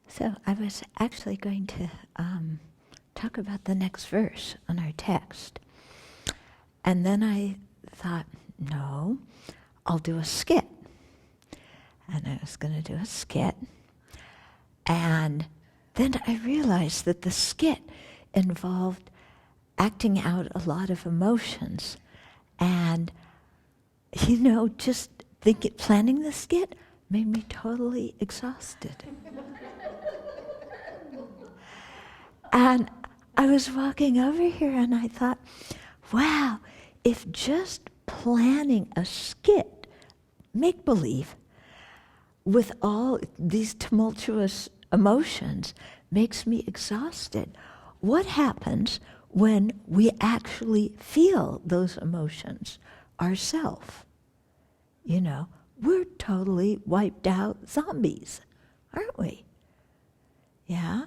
So I was actually going to talk about the next verse on our text. And then I thought, no, I'll do a skit. And I was going to do a skit. And then I realized that the skit involved acting out a lot of emotions. And, just planning the skit made me totally exhausted. And I was walking over here and I thought, wow, if just planning a skit, make-believe, with all these tumultuous emotions makes me exhausted, what happens when we actually feel those emotions ourselves? We're totally wiped out zombies, aren't we? Yeah?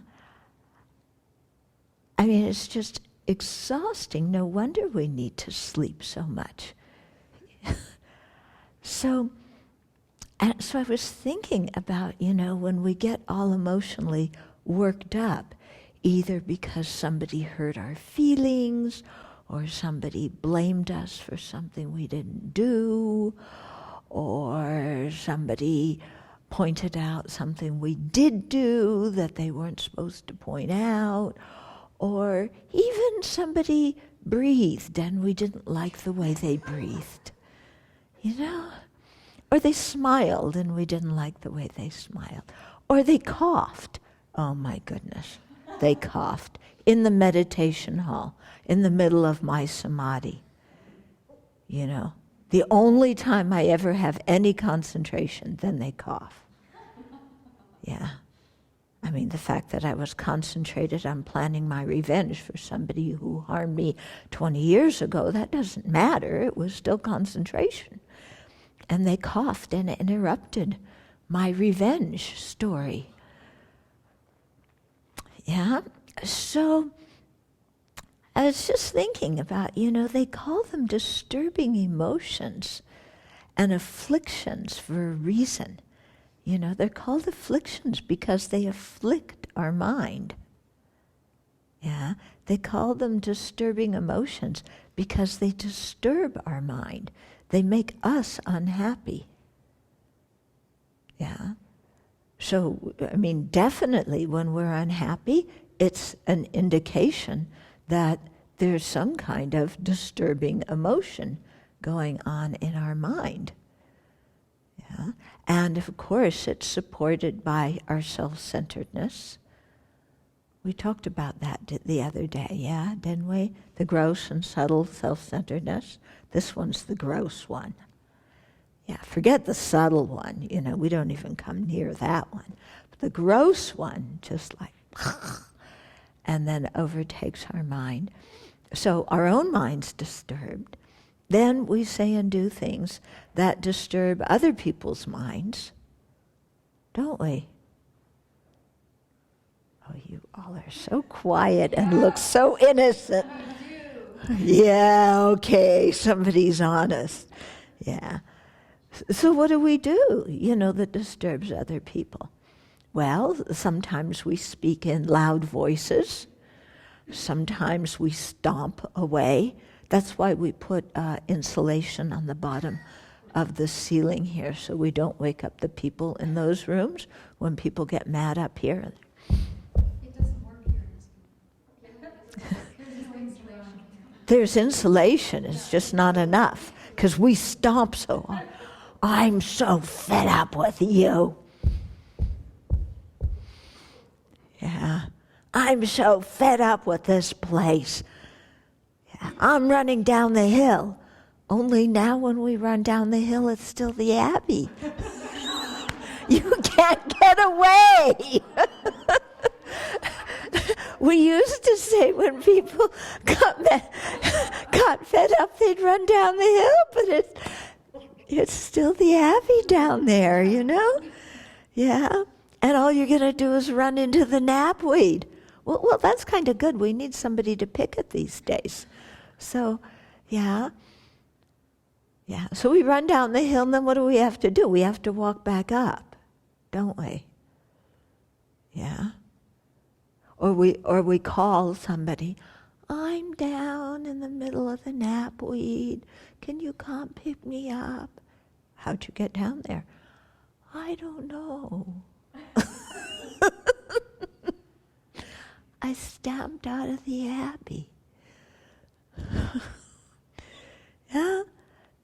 I mean, it's just exhausting. No wonder we need to sleep so much. So I was thinking about, when we get all emotionally worked up, either because somebody hurt our feelings, or somebody blamed us for something we didn't do, or somebody pointed out something we did do that they weren't supposed to point out, or even somebody breathed and we didn't like the way they breathed, Or they smiled and we didn't like the way they smiled. Or they coughed. Oh my goodness, they coughed in the meditation hall, in the middle of my samadhi. The only time I ever have any concentration, then they cough. Yeah. I mean, the fact that I was concentrated on planning my revenge for somebody who harmed me 20 years ago, that doesn't matter. It was still concentration. And they coughed and interrupted my revenge story. Yeah? So I was just thinking about, they call them disturbing emotions and afflictions for a reason. They're called afflictions because they afflict our mind. Yeah? They call them disturbing emotions because they disturb our mind. They make us unhappy. Yeah? So, definitely when we're unhappy, it's an indication that there's some kind of disturbing emotion going on in our mind. Yeah? And of course, it's supported by our self-centeredness. We talked about that the other day, yeah, didn't we? The gross and subtle self-centeredness. This one's the gross one. Yeah, forget the subtle one, we don't even come near that one. But the gross one, just like, and then overtakes our mind. So our own mind's disturbed. Then we say and do things that disturb other people's minds, don't we? Oh, you all are so quiet and look so innocent. Yeah, okay, somebody's honest. Yeah. So what do we do, that disturbs other people? Well, sometimes we speak in loud voices. Sometimes we stomp away. That's why we put insulation on the bottom of the ceiling here, so we don't wake up the people in those rooms when people get mad up here. It doesn't work here. There's insulation, it's just not enough, because we stomp so hard. I'm so fed up with you. Yeah, I'm so fed up with this place. Yeah, I'm running down the hill. Only now when we run down the hill, it's still the Abbey. You can't get away. We used to say when people got fed up, they'd run down the hill, but it's still the Abbey down there, Yeah. And all you're going to do is run into the knapweed. Well, that's kind of good. We need somebody to pick it these days. So, yeah. Yeah. So we run down the hill, and then what do we have to do? We have to walk back up, don't we? Yeah? Or we call somebody, I'm down in the middle of the knapweed. Can you come pick me up? How'd you get down there? I don't know. I stamped out of the Abbey. Yeah?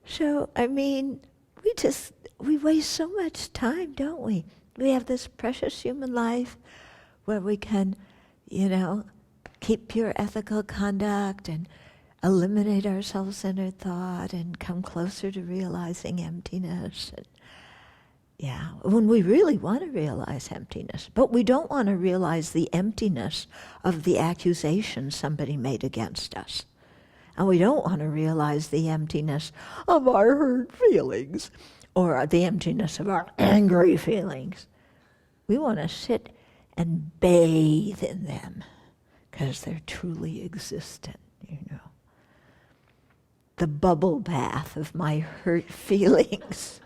So, I mean, we waste so much time, don't we? We have this precious human life where we can, keep pure ethical conduct and eliminate our self-centered thought and come closer to realizing emptiness. And when we really want to realize emptiness, but we don't want to realize the emptiness of the accusation somebody made against us. And we don't want to realize the emptiness of our hurt feelings or the emptiness of our angry feelings. We want to sit and bathe in them because they're truly existent, The bubble bath of my hurt feelings.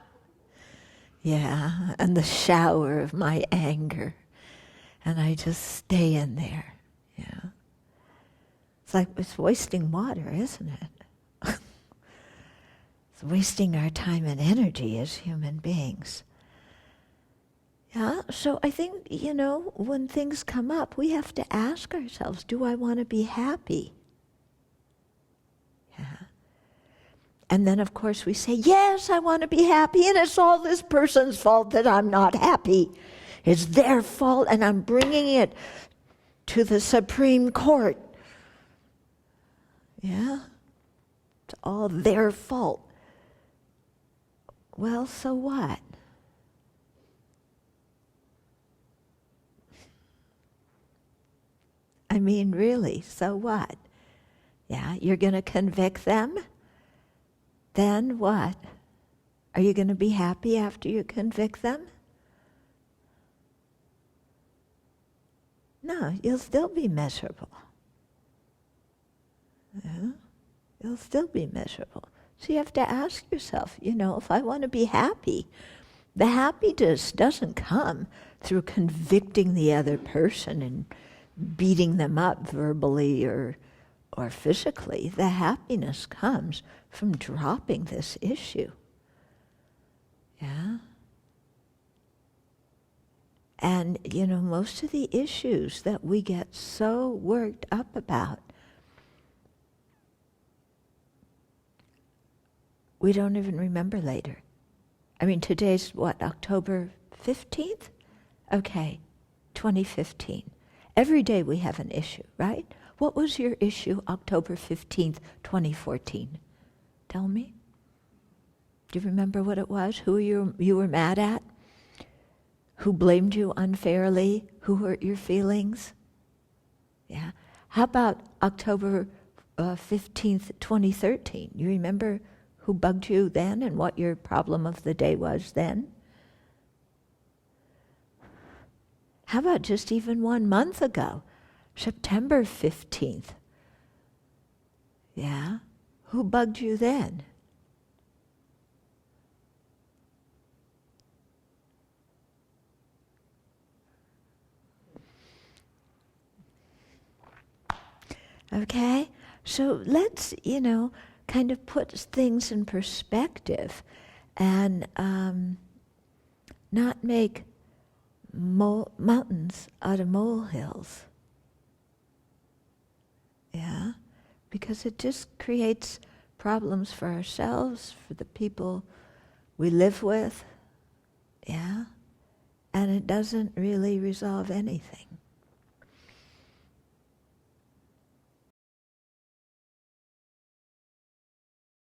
Yeah, and the shower of my anger. And I just stay in there, It's like it's wasting water, isn't it? It's wasting our time and energy as human beings. Yeah, so I think, when things come up, we have to ask ourselves, do I want to be happy? Yeah. And then, of course, we say, yes, I want to be happy, and it's all this person's fault that I'm not happy. It's their fault, and I'm bringing it to the Supreme Court. Yeah? It's all their fault. Well, so what? I mean, really, so what? Yeah, you're going to convict them? Then what? Are you going to be happy after you convict them? No, you'll still be miserable. Yeah? You'll still be miserable. So you have to ask yourself, if I want to be happy, the happiness doesn't come through convicting the other person and beating them up verbally or physically. The happiness comes from dropping this issue. Yeah? And, most of the issues that we get so worked up about, we don't even remember later. I mean, today's what, October 15th? Okay, 2015. Every day we have an issue, right? What was your issue October 15th, 2014? Tell me. Do you remember what it was? Who you were mad at? Who blamed you unfairly? Who hurt your feelings? Yeah. How about October 15th, 2013? You remember who bugged you then and what your problem of the day was then? How about just even 1 month ago, September 15th? Yeah? Who bugged you then? Okay? So let's, kind of put things in perspective and not make mountains out of molehills. Yeah? Because it just creates problems for ourselves, for the people we live with. Yeah? And it doesn't really resolve anything.